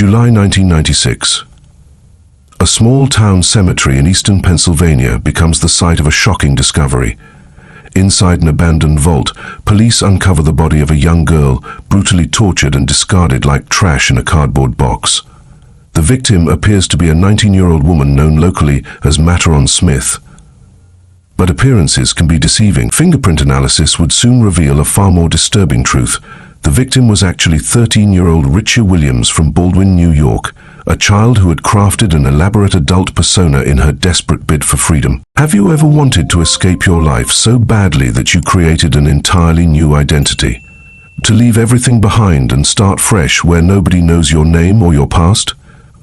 July 1996. A small town cemetery in eastern Pennsylvania becomes the site of a shocking discovery. Inside an abandoned vault, police uncover the body of a young girl, brutally tortured and discarded like trash in a cardboard box. The victim appears to be a 19-year-old woman known locally as Matteron Smith. But appearances can be deceiving. Fingerprint analysis would soon reveal a far more disturbing truth. The victim was actually 13-year-old Richezza Williams from Baldwin, New York, a child who had crafted an elaborate adult persona in her desperate bid for freedom. Have you ever wanted to escape your life so badly that you created an entirely new identity? To leave everything behind and start fresh where nobody knows your name or your past?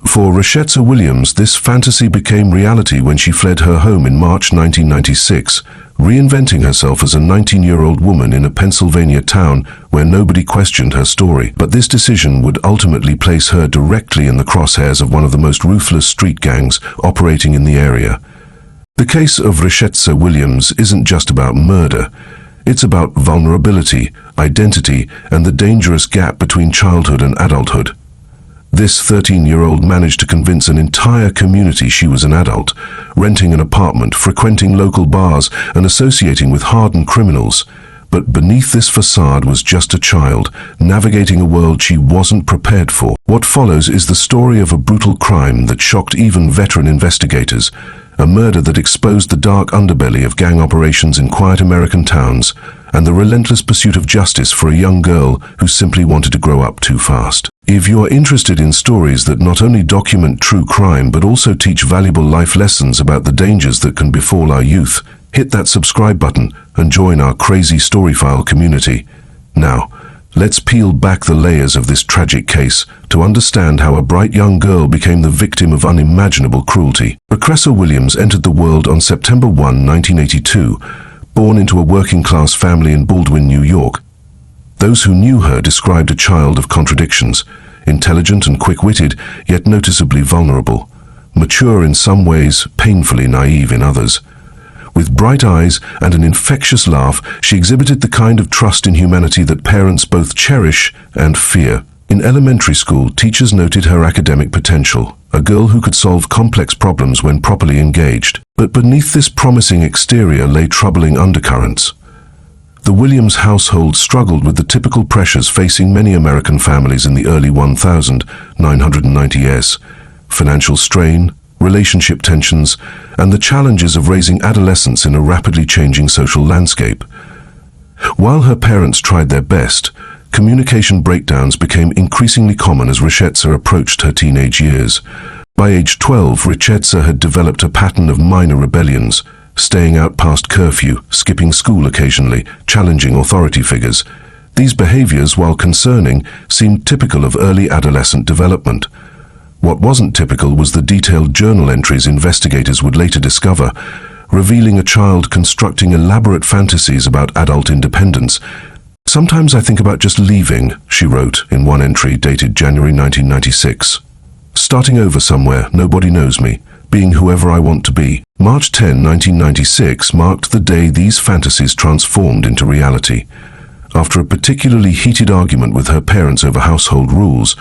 For Richezza Williams, this fantasy became reality when she fled her home in March 1996, reinventing herself as a 19-year-old woman in a Pennsylvania town where nobody questioned her story. But this decision would ultimately place her directly in the crosshairs of one of the most ruthless street gangs operating in the area. The case of Richezza Williams isn't just about murder. It's about vulnerability, identity, and the dangerous gap between childhood and adulthood. This 13-year-old managed to convince an entire community she was an adult, renting an apartment, frequenting local bars, and associating with hardened criminals. But beneath this facade was just a child, navigating a world she wasn't prepared for. What follows is the story of a brutal crime that shocked even veteran investigators, a murder that exposed the dark underbelly of gang operations in quiet American towns, and the relentless pursuit of justice for a young girl who simply wanted to grow up too fast. If you're interested in stories that not only document true crime but also teach valuable life lessons about the dangers that can befall our youth, hit that subscribe button and join our crazy Storyfile community. Now, let's peel back the layers of this tragic case to understand how a bright young girl became the victim of unimaginable cruelty. Richezza Williams entered the world on September 1, 1982, born into a working-class family in Baldwin, New York. Those who knew her described a child of contradictions, intelligent and quick-witted, yet noticeably vulnerable, mature in some ways, painfully naive in others. With bright eyes and an infectious laugh, she exhibited the kind of trust in humanity that parents both cherish and fear. In elementary school, teachers noted her academic potential, a girl who could solve complex problems when properly engaged. But beneath this promising exterior lay troubling undercurrents. The Williams household struggled with the typical pressures facing many American families in the early 1990s: financial strain, relationship tensions, and the challenges of raising adolescents in a rapidly changing social landscape. While her parents tried their best, communication breakdowns became increasingly common as Richezza approached her teenage years. By age 12, Richezza had developed a pattern of minor rebellions, staying out past curfew, skipping school occasionally, challenging authority figures. These behaviors, while concerning, seemed typical of early adolescent development. What wasn't typical was the detailed journal entries investigators would later discover, revealing a child constructing elaborate fantasies about adult independence. "Sometimes I think about just leaving," she wrote in one entry dated January 1996. "Starting over somewhere, nobody knows me, being whoever I want to be." March 10, 1996 marked the day these fantasies transformed into reality. After a particularly heated argument with her parents over household rules,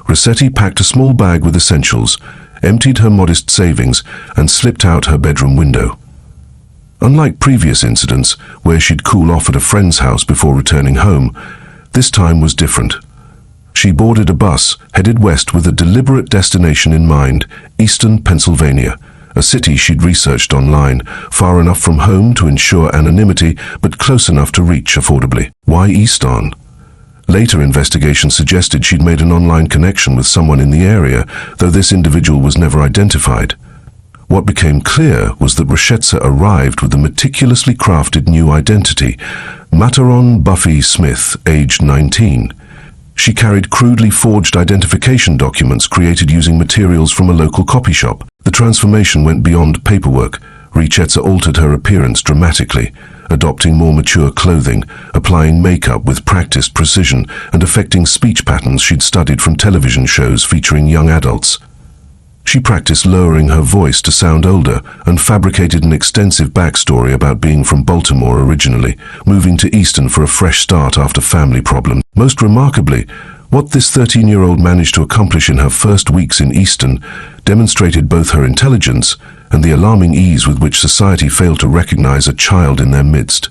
Richezza packed a small bag with essentials, emptied her modest savings, and slipped out her bedroom window. Unlike previous incidents, where she'd cool off at a friend's house before returning home, this time was different. She boarded a bus, headed west with a deliberate destination in mind: eastern Pennsylvania, a city she'd researched online, far enough from home to ensure anonymity, but close enough to reach affordably. Why Eastern? Later investigations suggested she'd made an online connection with someone in the area, though this individual was never identified. What became clear was that Richezza arrived with a meticulously crafted new identity: Matteron Buffy Smith, aged 19. She carried crudely forged identification documents created using materials from a local copy shop. The transformation went beyond paperwork. Richezza altered her appearance dramatically, adopting more mature clothing, applying makeup with practiced precision, and affecting speech patterns she'd studied from television shows featuring young adults. She practiced lowering her voice to sound older and fabricated an extensive backstory about being from Baltimore originally, moving to Easton for a fresh start after family problems. Most remarkably, What this 13-year-old managed to accomplish in her first weeks in Easton demonstrated both her intelligence and the alarming ease with which society failed to recognize a child in their midst.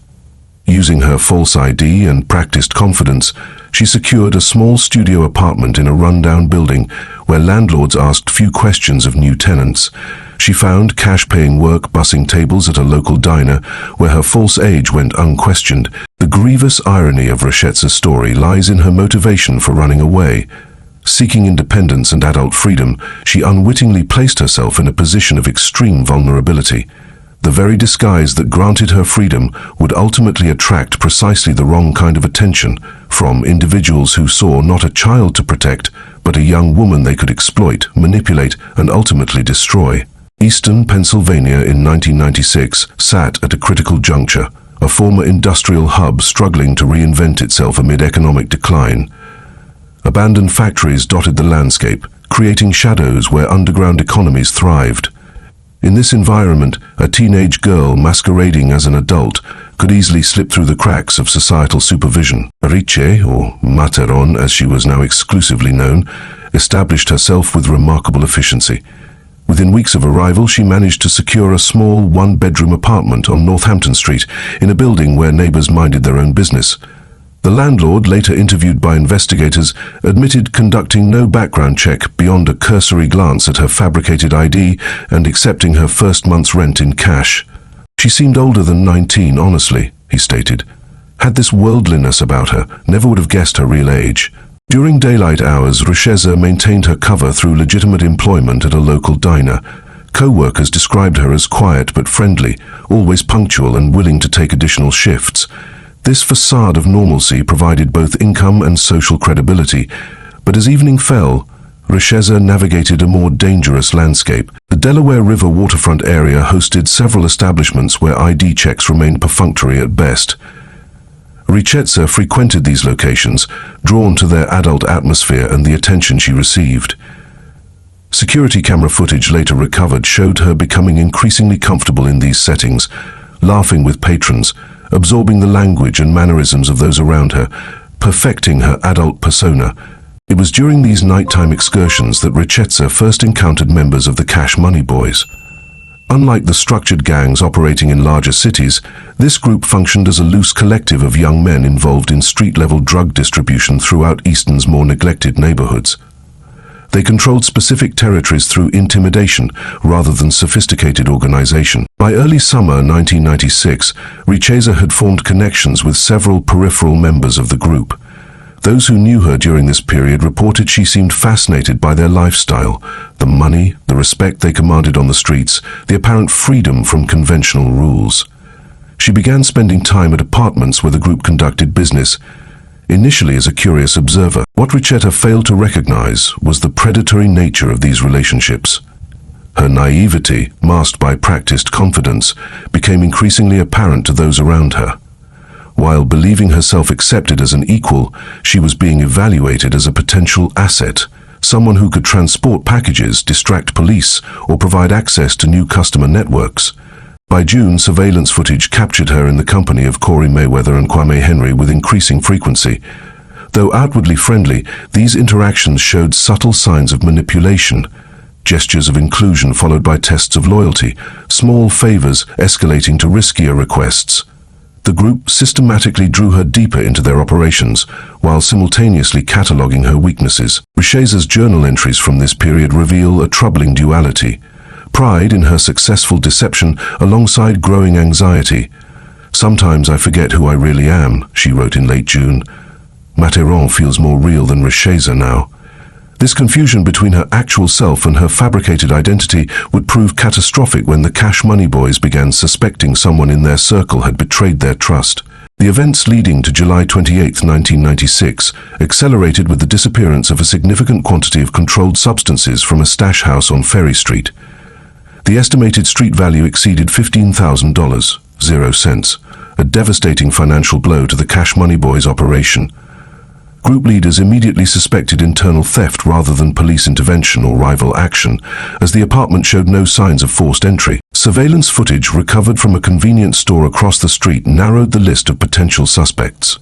Using her false ID and practiced confidence, she secured a small studio apartment in a rundown building where landlords asked few questions of new tenants. She found cash-paying work bussing tables at a local diner where her false age went unquestioned. The grievous irony of Richezza's story lies in her motivation for running away. Seeking independence and adult freedom, she unwittingly placed herself in a position of extreme vulnerability. The very disguise that granted her freedom would ultimately attract precisely the wrong kind of attention from individuals who saw not a child to protect, but a young woman they could exploit, manipulate, and ultimately destroy. Easton, Pennsylvania in 1996 sat at a critical juncture, a former industrial hub struggling to reinvent itself amid economic decline. Abandoned factories dotted the landscape, creating shadows where underground economies thrived. In this environment, a teenage girl masquerading as an adult could easily slip through the cracks of societal supervision. Richezza, or Materon as she was now exclusively known, established herself with remarkable efficiency. Within weeks of arrival, she managed to secure a small one-bedroom apartment on Northampton Street in a building where neighbors minded their own business. The landlord, later interviewed by investigators, admitted conducting no background check beyond a cursory glance at her fabricated ID and accepting her first month's rent in cash. She seemed older than 19, honestly, he stated. Had this worldliness about her, never would have guessed her real age. During daylight hours, Richezza maintained her cover through legitimate employment at a local diner. Co-workers described her as quiet but friendly, always punctual and willing to take additional shifts. This facade of normalcy provided both income and social credibility, but as evening fell, Richezza navigated a more dangerous landscape. The Delaware River waterfront area hosted several establishments where ID checks remained perfunctory at best. Richezza frequented these locations, drawn to their adult atmosphere and the attention she received. Security camera footage later recovered showed her becoming increasingly comfortable in these settings, laughing with patrons, absorbing the language and mannerisms of those around her, perfecting her adult persona. It was during these nighttime excursions that Richezza first encountered members of the Cash Money Boys. Unlike the structured gangs operating in larger cities, this group functioned as a loose collective of young men involved in street-level drug distribution throughout Easton's more neglected neighborhoods. They controlled specific territories through intimidation rather than sophisticated organization. By early summer 1996, Richezza had formed connections with several peripheral members of the group. Those who knew her during this period reported she seemed fascinated by their lifestyle, the money, the respect they commanded on the streets, the apparent freedom from conventional rules. She began spending time at apartments where the group conducted business, initially as a curious observer. What Richezza failed to recognize was the predatory nature of these relationships. Her naivety, masked by practiced confidence, became increasingly apparent to those around her. While believing herself accepted as an equal, she was being evaluated as a potential asset, someone who could transport packages, distract police, or provide access to new customer networks. By June, surveillance footage captured her in the company of Corey Mayweather and Kwame Henry with increasing frequency. Though outwardly friendly, these interactions showed subtle signs of manipulation. Gestures of inclusion followed by tests of loyalty, small favors escalating to riskier requests. The group systematically drew her deeper into their operations, while simultaneously cataloging her weaknesses. Richezza's journal entries from this period reveal a troubling duality. Pride in her successful deception alongside growing anxiety. "Sometimes I forget who I really am," she wrote in late June. "Materon feels more real than Richezza now." This confusion between her actual self and her fabricated identity would prove catastrophic when the Cash Money Boys began suspecting someone in their circle had betrayed their trust. The events leading to July 28, 1996, accelerated with the disappearance of a significant quantity of controlled substances from a stash house on Ferry Street. The estimated street value exceeded $15,000, 0 cents, a devastating financial blow to the Cash Money Boys operation. Group leaders immediately suspected internal theft rather than police intervention or rival action, as the apartment showed no signs of forced entry. Surveillance footage recovered from a convenience store across the street narrowed the list of potential suspects.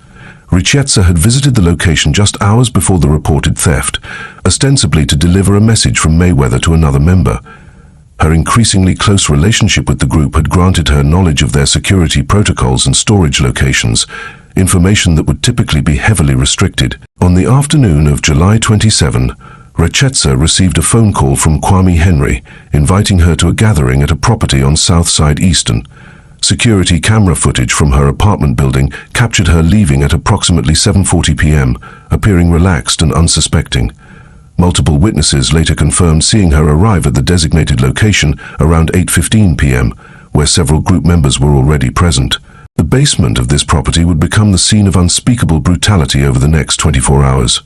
Richezza had visited the location just hours before the reported theft, ostensibly to deliver a message from Mayweather to another member. Her increasingly close relationship with the group had granted her knowledge of their security protocols and storage locations, information that would typically be heavily restricted. On the afternoon of July 27, Richezza received a phone call from Kwame Henry, inviting her to a gathering at a property on Southside Eastern. Security camera footage from her apartment building captured her leaving at approximately 7:40 p.m., appearing relaxed and unsuspecting. Multiple witnesses later confirmed seeing her arrive at the designated location around 8:15 p.m., where several group members were already present. The basement of this property would become the scene of unspeakable brutality over the next 24 hours.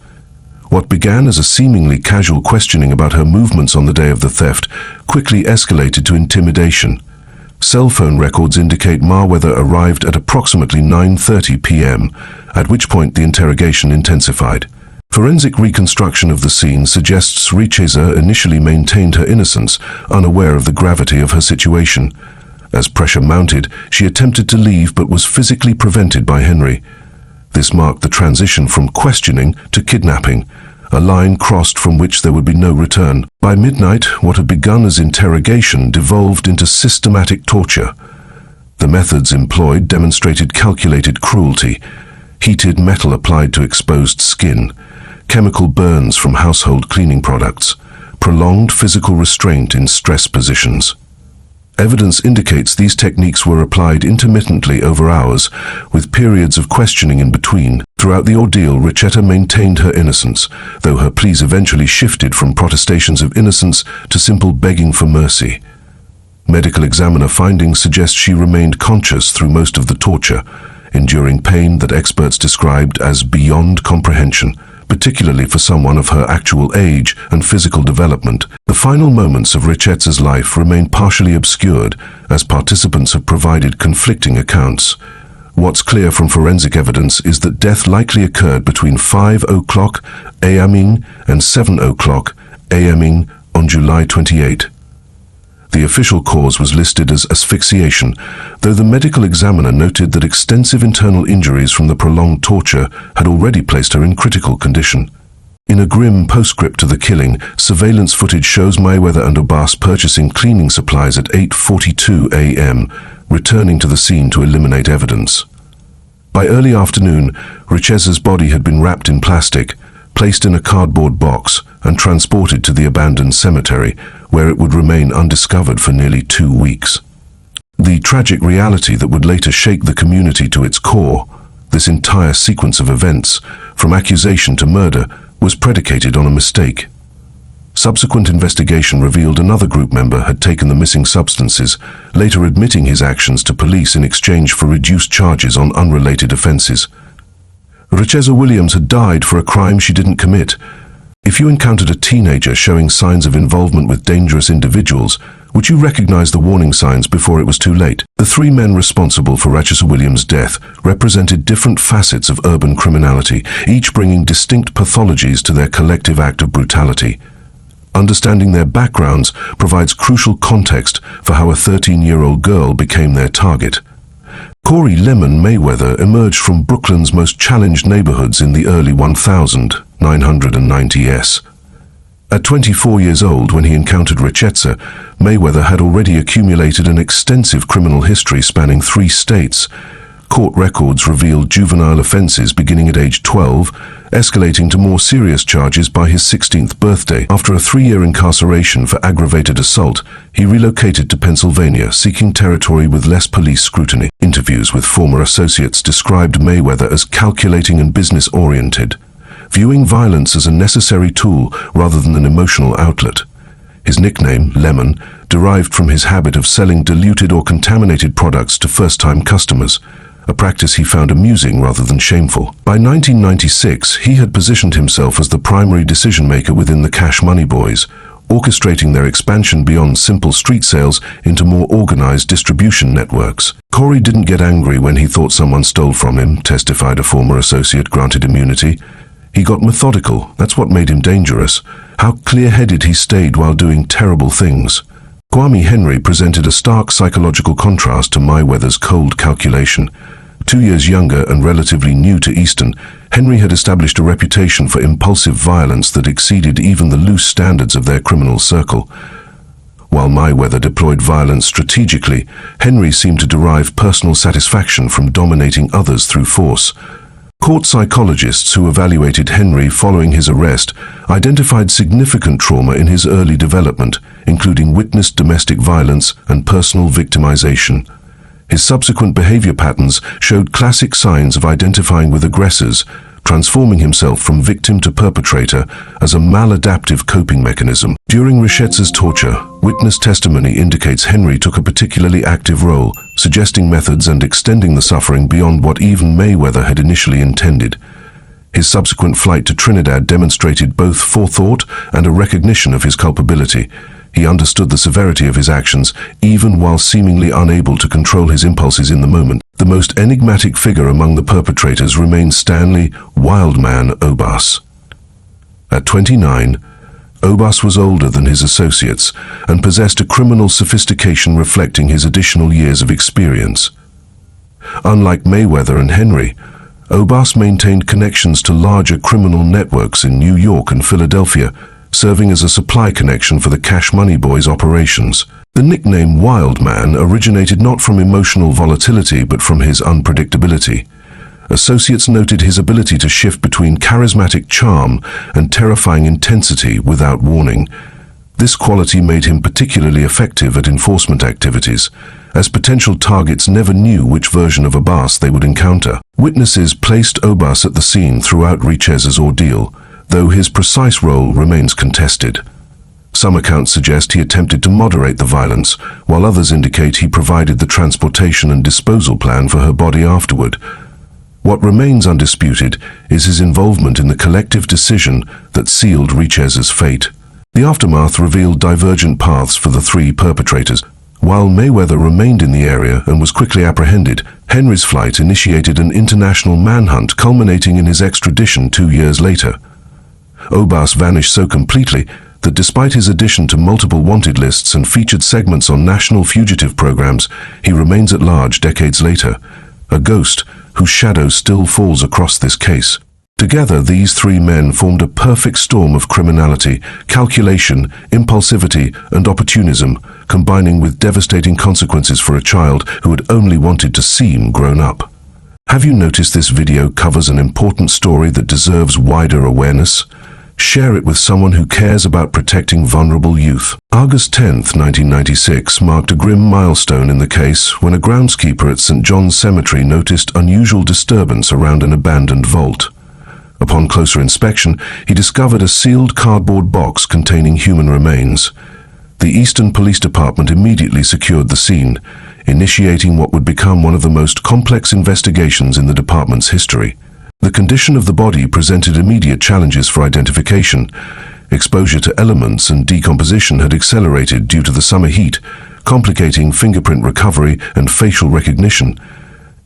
What began as a seemingly casual questioning about her movements on the day of the theft quickly escalated to intimidation. Cell phone records indicate Mayweather arrived at approximately 9:30 p.m., at which point the interrogation intensified. Forensic reconstruction of the scene suggests Richezza initially maintained her innocence, unaware of the gravity of her situation. As pressure mounted, she attempted to leave but was physically prevented by Henry. This marked the transition from questioning to kidnapping, a line crossed from which there would be no return. By midnight, what had begun as interrogation devolved into systematic torture. The methods employed demonstrated calculated cruelty: heated metal applied to exposed skin, chemical burns from household cleaning products, prolonged physical restraint in stress positions. Evidence indicates these techniques were applied intermittently over hours, with periods of questioning in between. Throughout the ordeal, Richezza maintained her innocence, though her pleas eventually shifted from protestations of innocence to simple begging for mercy. Medical examiner findings suggest she remained conscious through most of the torture, enduring pain that experts described as beyond comprehension, particularly for someone of her actual age and physical development. The final moments of Richezza's life remain partially obscured, as participants have provided conflicting accounts. What's clear from forensic evidence is that death likely occurred between 5:00 a.m. and 7:00 a.m. on July 28. The official cause was listed as asphyxiation, though the medical examiner noted that extensive internal injuries from the prolonged torture had already placed her in critical condition. In a grim postscript to the killing, surveillance footage shows Mayweather and Obas purchasing cleaning supplies at 8:42 a.m., returning to the scene to eliminate evidence. By early afternoon, Richezza's body had been wrapped in plastic, placed in a cardboard box, and transported to the abandoned cemetery, where it would remain undiscovered for nearly 2 weeks. The tragic reality that would later shake the community to its core, this entire sequence of events, from accusation to murder, was predicated on a mistake. Subsequent investigation revealed another group member had taken the missing substances, later admitting his actions to police in exchange for reduced charges on unrelated offenses. Richezza Williams had died for a crime she didn't commit. If you encountered a teenager showing signs of involvement with dangerous individuals, would you recognize the warning signs before it was too late? The 3 men responsible for Richezza Williams' death represented different facets of urban criminality, each bringing distinct pathologies to their collective act of brutality. Understanding their backgrounds provides crucial context for how a 13-year-old girl became their target. Corey Lemon Mayweather emerged from Brooklyn's most challenged neighborhoods in the early 1990s. At 24 years old, when he encountered Richezza, Mayweather had already accumulated an extensive criminal history spanning 3 states. Court records revealed juvenile offenses beginning at age 12, escalating to more serious charges by his 16th birthday. After a 3-year incarceration for aggravated assault, he relocated to Pennsylvania, seeking territory with less police scrutiny. Interviews with former associates described Mayweather as calculating and business-oriented, viewing violence as a necessary tool rather than an emotional outlet. His nickname, Lemon, derived from his habit of selling diluted or contaminated products to first-time customers, a practice he found amusing rather than shameful. By 1996, he had positioned himself as the primary decision-maker within the Cash Money Boys, orchestrating their expansion beyond simple street sales into more organized distribution networks. Corey didn't get angry when he thought someone stole from him, testified a former associate granted immunity. He got methodical. That's what made him dangerous. How clear-headed he stayed while doing terrible things. Kwame Henry presented a stark psychological contrast to Mayweather's cold calculation. 2 years younger and relatively new to Easton, Henry had established a reputation for impulsive violence that exceeded even the loose standards of their criminal circle. While Mayweather deployed violence strategically, Henry seemed to derive personal satisfaction from dominating others through force. Court psychologists who evaluated Henry following his arrest identified significant trauma in his early development, including witnessed domestic violence and personal victimization. His subsequent behavior patterns showed classic signs of identifying with aggressors, transforming himself from victim to perpetrator as a maladaptive coping mechanism. During Richezza's torture, witness testimony indicates Henry took a particularly active role, suggesting methods and extending the suffering beyond what even Mayweather had initially intended. His subsequent flight to Trinidad demonstrated both forethought and a recognition of his culpability. He understood the severity of his actions, even while seemingly unable to control his impulses in the moment. The most enigmatic figure among the perpetrators remains Stanley "Wildman" Obas. At 29, Obas was older than his associates and possessed a criminal sophistication reflecting his additional years of experience. Unlike Mayweather and Henry, Obas maintained connections to larger criminal networks in New York and Philadelphia, serving as a supply connection for the Cash Money Boys' operations. The nickname Wildman originated not from emotional volatility but from his unpredictability. Associates noted his ability to shift between charismatic charm and terrifying intensity without warning. This quality made him particularly effective at enforcement activities, as potential targets never knew which version of Obas they would encounter. Witnesses placed Obas at the scene throughout Richezza's ordeal, though his precise role remains contested. Some accounts suggest he attempted to moderate the violence, while others indicate he provided the transportation and disposal plan for her body afterward. What remains undisputed is his involvement in the collective decision that sealed Richezza's fate. The aftermath revealed divergent paths for the three perpetrators. While Mayweather remained in the area and was quickly apprehended, Henry's flight initiated an international manhunt culminating in his extradition 2 years later. Obas vanished so completely that despite his addition to multiple wanted lists and featured segments on national fugitive programs, he remains at large decades later, a ghost whose shadow still falls across this case. Together, these three men formed a perfect storm of criminality, calculation, impulsivity, and opportunism, combining with devastating consequences for a child who had only wanted to seem grown up. Have you noticed this video covers an important story that deserves wider awareness? Share it with someone who cares about protecting vulnerable youth. August 10, 1996 marked a grim milestone in the case when a groundskeeper at St. John's Cemetery noticed unusual disturbance around an abandoned vault. Upon closer inspection, he discovered a sealed cardboard box containing human remains. The Easton Police Department immediately secured the scene, initiating what would become one of the most complex investigations in the department's history. The condition of the body presented immediate challenges for identification. Exposure to elements and decomposition had accelerated due to the summer heat, complicating fingerprint recovery and facial recognition.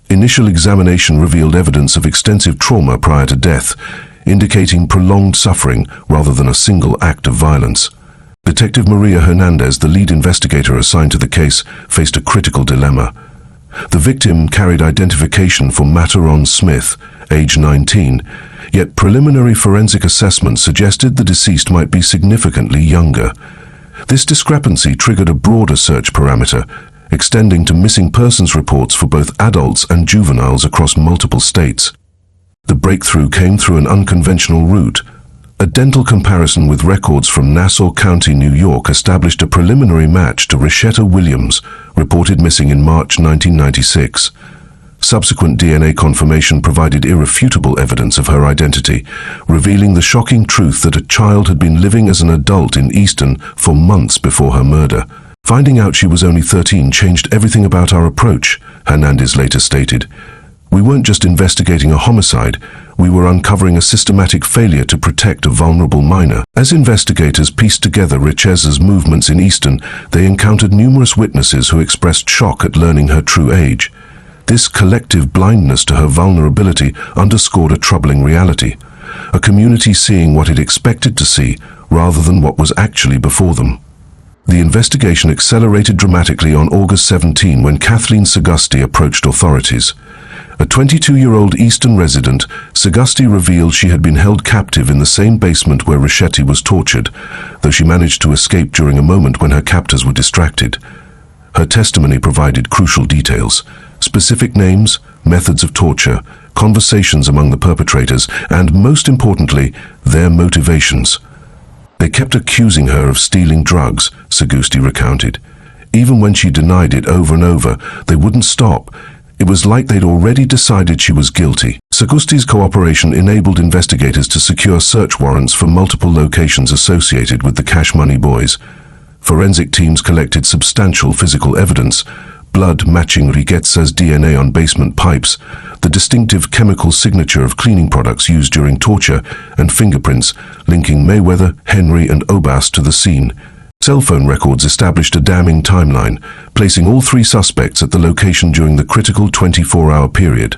Initial examination revealed evidence of extensive trauma prior to death, indicating prolonged suffering rather than a single act of violence. Detective Maria Hernandez, the lead investigator assigned to the case, faced a critical dilemma. The victim carried identification for Mataron Smith, age 19, yet preliminary forensic assessment suggested the deceased might be significantly younger. This discrepancy triggered a broader search parameter, extending to missing persons reports for both adults and juveniles across multiple states. The breakthrough came through an unconventional route. A dental comparison with records from Nassau County, New York established a preliminary match to Richezza Williams, reported missing in March 1996. Subsequent DNA confirmation provided irrefutable evidence of her identity, revealing the shocking truth that a child had been living as an adult in Easton for months before her murder. Finding out she was only 13 changed everything about our approach, Hernandez later stated. We weren't just investigating a homicide, we were uncovering a systematic failure to protect a vulnerable minor. As investigators pieced together Richezza's movements in Easton, they encountered numerous witnesses who expressed shock at learning her true age. This collective blindness to her vulnerability underscored a troubling reality, a community seeing what it expected to see rather than what was actually before them. The investigation accelerated dramatically on August 17 when Kathleen Segusti approached authorities. A 22-year-old Eastern resident, Segusti revealed she had been held captive in the same basement where Richezza was tortured, though she managed to escape during a moment when her captors were distracted. Her testimony provided crucial details: specific names, methods of torture, conversations among the perpetrators, and, most importantly, their motivations. They kept accusing her of stealing drugs, Segusti recounted. Even when she denied it over and over, they wouldn't stop. It was like they'd already decided she was guilty. Segusti's cooperation enabled investigators to secure search warrants for multiple locations associated with the Cash Money Boys. Forensic teams collected substantial physical evidence: blood matching Richezza's DNA on basement pipes, the distinctive chemical signature of cleaning products used during torture, and fingerprints linking Mayweather, Henry, and Obas to the scene. Cell phone records established a damning timeline, placing all three suspects at the location during the critical 24-hour period.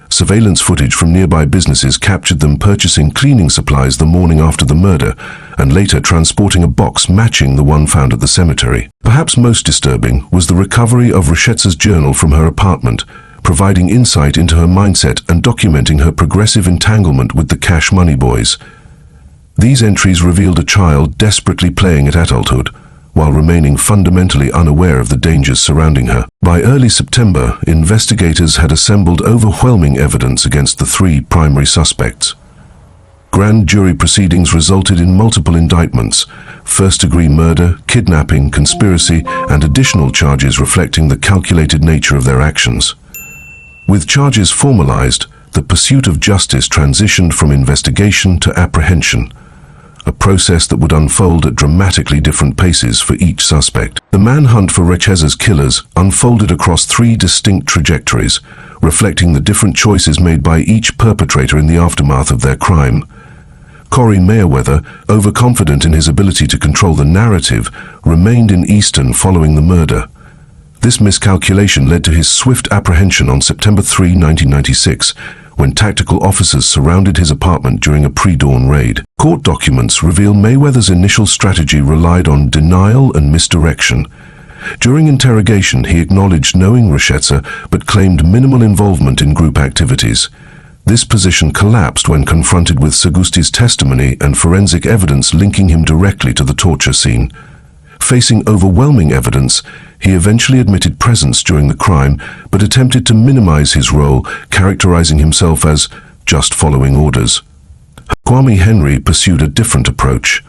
Surveillance footage from nearby businesses captured them purchasing cleaning supplies the morning after the murder, and later transporting a box matching the one found at the cemetery. Perhaps most disturbing was the recovery of Richezza's journal from her apartment, providing insight into her mindset and documenting her progressive entanglement with the Cash Money Boys. These entries revealed a child desperately playing at adulthood, while remaining fundamentally unaware of the dangers surrounding her. By early September, investigators had assembled overwhelming evidence against the three primary suspects. Grand jury proceedings resulted in multiple indictments: first-degree murder, kidnapping, conspiracy, and additional charges reflecting the calculated nature of their actions. With charges formalized, the pursuit of justice transitioned from investigation to apprehension, a process that would unfold at dramatically different paces for each suspect. The manhunt for Richezza's killers unfolded across three distinct trajectories, reflecting the different choices made by each perpetrator in the aftermath of their crime. Corey Mayweather, overconfident in his ability to control the narrative, remained in Easton following the murder. This miscalculation led to his swift apprehension on September 3, 1996, when tactical officers surrounded his apartment during a pre-dawn raid. Court documents reveal Mayweather's initial strategy relied on denial and misdirection. During interrogation, he acknowledged knowing Richezza, but claimed minimal involvement in group activities. This position collapsed when confronted with Segusti's testimony and forensic evidence linking him directly to the torture scene. Facing overwhelming evidence, he eventually admitted presence during the crime, but attempted to minimize his role, characterizing himself as just following orders. Kwame Henry pursued a different approach.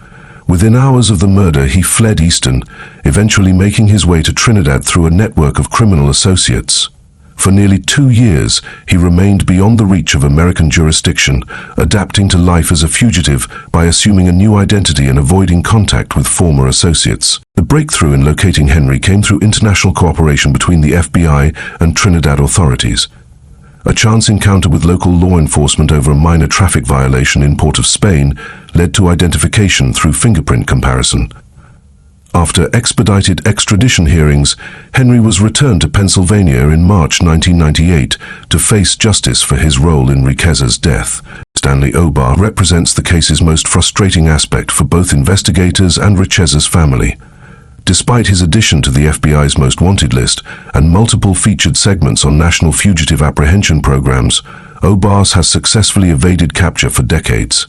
Within hours of the murder, he fled Easton, eventually making his way to Trinidad through a network of criminal associates. For nearly 2 years, he remained beyond the reach of American jurisdiction, adapting to life as a fugitive by assuming a new identity and avoiding contact with former associates. The breakthrough in locating Henry came through international cooperation between the FBI and Trinidad authorities. A chance encounter with local law enforcement over a minor traffic violation in Port of Spain led to identification through fingerprint comparison. After expedited extradition hearings, Henry was returned to Pennsylvania in March 1998 to face justice for his role in Richezza's death. Stanley Obar represents the case's most frustrating aspect for both investigators and Richezza's family. Despite his addition to the FBI's most wanted list and multiple featured segments on national fugitive apprehension programs, Obas has successfully evaded capture for decades.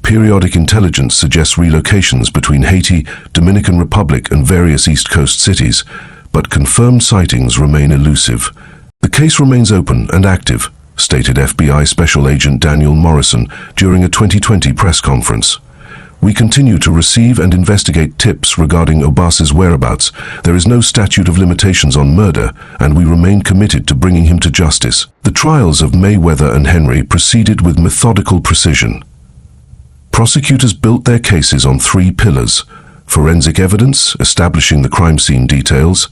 Periodic intelligence suggests relocations between Haiti, Dominican Republic, and various East Coast cities, but confirmed sightings remain elusive. The case remains open and active, stated FBI Special Agent Daniel Morrison during a 2020 press conference. We continue to receive and investigate tips regarding Obas's whereabouts. There is no statute of limitations on murder, and we remain committed to bringing him to justice. The trials of Mayweather and Henry proceeded with methodical precision. Prosecutors built their cases on 3 pillars: forensic evidence, establishing the crime scene details,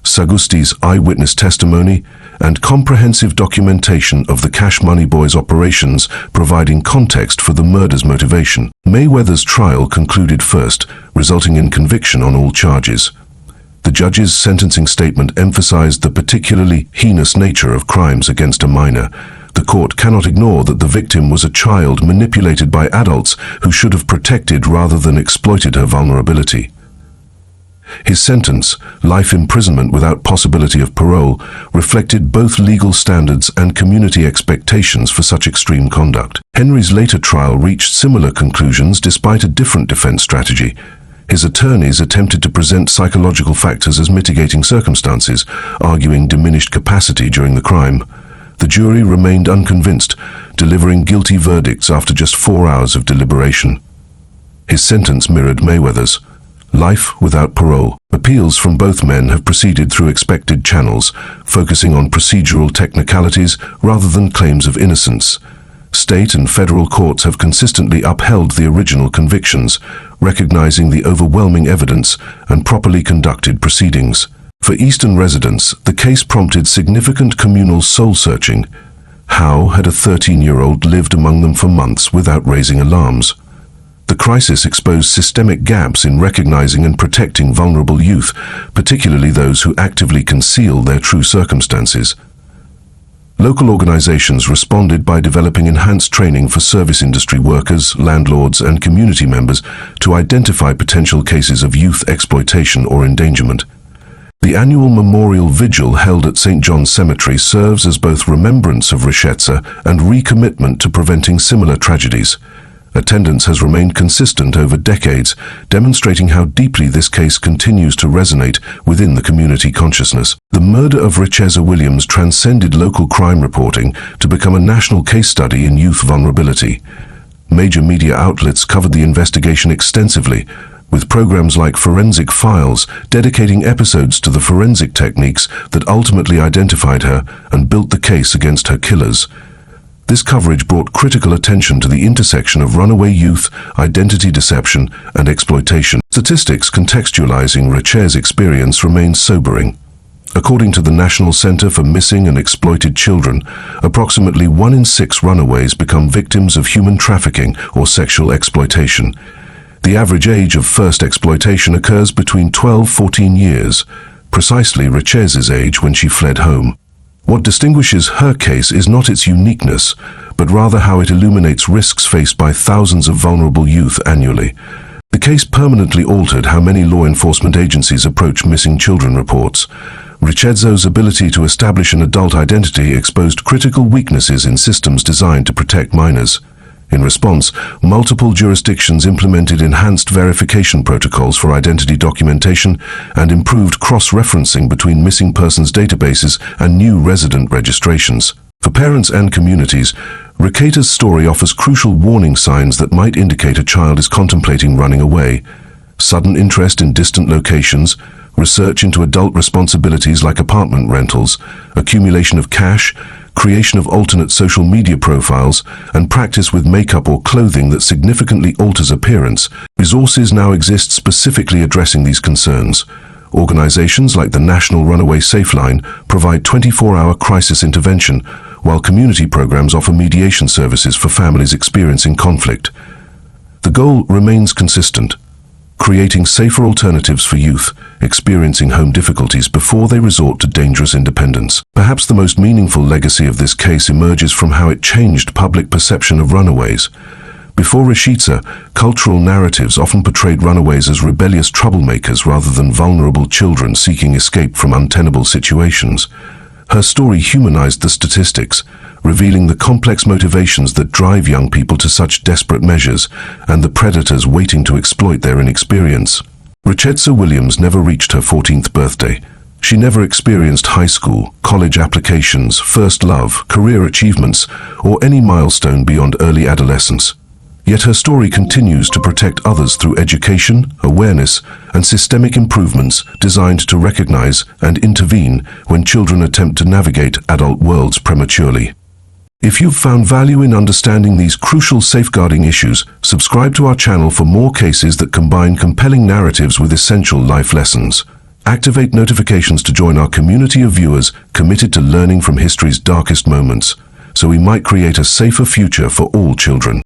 Segusti's eyewitness testimony, and comprehensive documentation of the Cash Money Boys' operations, providing context for the murder's motivation. Mayweather's trial concluded first, resulting in conviction on all charges. The judge's sentencing statement emphasized the particularly heinous nature of crimes against a minor. The court cannot ignore that the victim was a child manipulated by adults who should have protected rather than exploited her vulnerability. His sentence, life imprisonment without possibility of parole, reflected both legal standards and community expectations for such extreme conduct. Henry's later trial reached similar conclusions despite a different defense strategy. His attorneys attempted to present psychological factors as mitigating circumstances, arguing diminished capacity during the crime. The jury remained unconvinced, delivering guilty verdicts after just 4 hours of deliberation. His sentence mirrored Mayweather's. Life without parole. Appeals from both men have proceeded through expected channels, focusing on procedural technicalities rather than claims of innocence. State and federal courts have consistently upheld the original convictions, recognizing the overwhelming evidence and properly conducted proceedings. For Eastern residents, the case prompted significant communal soul-searching. How had a 13-year-old lived among them for months without raising alarms? The crisis exposed systemic gaps in recognizing and protecting vulnerable youth, particularly those who actively conceal their true circumstances. Local organizations responded by developing enhanced training for service industry workers, landlords, and community members to identify potential cases of youth exploitation or endangerment. The annual memorial vigil held at St. John's Cemetery serves as both remembrance of Richezza and recommitment to preventing similar tragedies. Attendance has remained consistent over decades, demonstrating how deeply this case continues to resonate within the community consciousness. The murder of Richezza Williams transcended local crime reporting to become a national case study in youth vulnerability. Major media outlets covered the investigation extensively, with programs like Forensic Files dedicating episodes to the forensic techniques that ultimately identified her and built the case against her killers. This coverage brought critical attention to the intersection of runaway youth, identity deception, and exploitation. Statistics contextualizing Richezza's experience remain sobering. According to the National Center for Missing and Exploited Children, approximately 1 in 6 runaways become victims of human trafficking or sexual exploitation. The average age of first exploitation occurs between 12–14 years, precisely Richezza's age when she fled home. What distinguishes her case is not its uniqueness, but rather how it illuminates risks faced by thousands of vulnerable youth annually. The case permanently altered how many law enforcement agencies approach missing children reports. Richezza's ability to establish an adult identity exposed critical weaknesses in systems designed to protect minors. In response, multiple jurisdictions implemented enhanced verification protocols for identity documentation and improved cross-referencing between missing persons databases and new resident registrations. For parents and communities, Richezza's story offers crucial warning signs that might indicate a child is contemplating running away. Sudden interest in distant locations, research into adult responsibilities like apartment rentals, accumulation of cash, creation of alternate social media profiles, and practice with makeup or clothing that significantly alters appearance. Resources now exist specifically addressing these concerns. Organizations like the National Runaway Safeline provide 24-hour crisis intervention, while community programs offer mediation services for families experiencing conflict. The goal remains consistent: creating safer alternatives for youth experiencing home difficulties before they resort to dangerous independence. Perhaps the most meaningful legacy of this case emerges from how it changed public perception of runaways. Before Richezza, cultural narratives often portrayed runaways as rebellious troublemakers rather than vulnerable children seeking escape from untenable situations. Her story humanized the statistics, revealing the complex motivations that drive young people to such desperate measures and the predators waiting to exploit their inexperience. Richezza Williams never reached her 14th birthday. She never experienced high school, college applications, first love, career achievements, or any milestone beyond early adolescence. Yet her story continues to protect others through education, awareness, and systemic improvements designed to recognize and intervene when children attempt to navigate adult worlds prematurely. If you've found value in understanding these crucial safeguarding issues, subscribe to our channel for more cases that combine compelling narratives with essential life lessons. Activate notifications to join our community of viewers committed to learning from history's darkest moments, so we might create a safer future for all children.